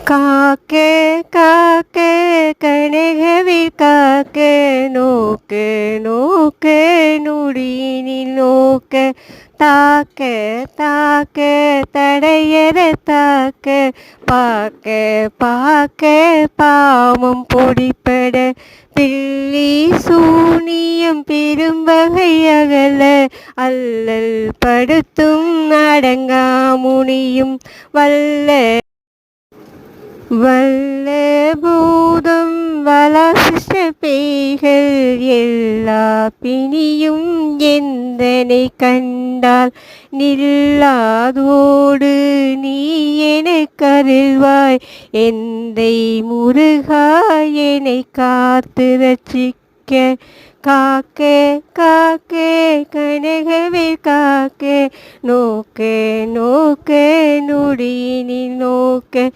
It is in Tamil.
காக்கே காக்கே கனகவில் காக்கே நோக்கு நோக்கு நுடியினில் நோக்க தாக்க தாக்க தடையற தாக்க பார்க்க பார்க்க பாவம் பொடிப்பட பில்லி சூனியம் பெரும்பகை அகல அல்லல் படுத்தும் அடங்கா முனியும் வல்ல வல்ல பூதம் வலசிஷ்ட பேய்கள் எல்லா பிணியும் எந்தனை கண்டால் நில்லாதோடு நீ எனக்கு அருள்வாய் எந்தை முருகா என்னை காத்து ரட்சிக்க காக்கே காக்கே கனகவில் காக்கே நோக்கே நோக்கே நுடியினில் நோக்க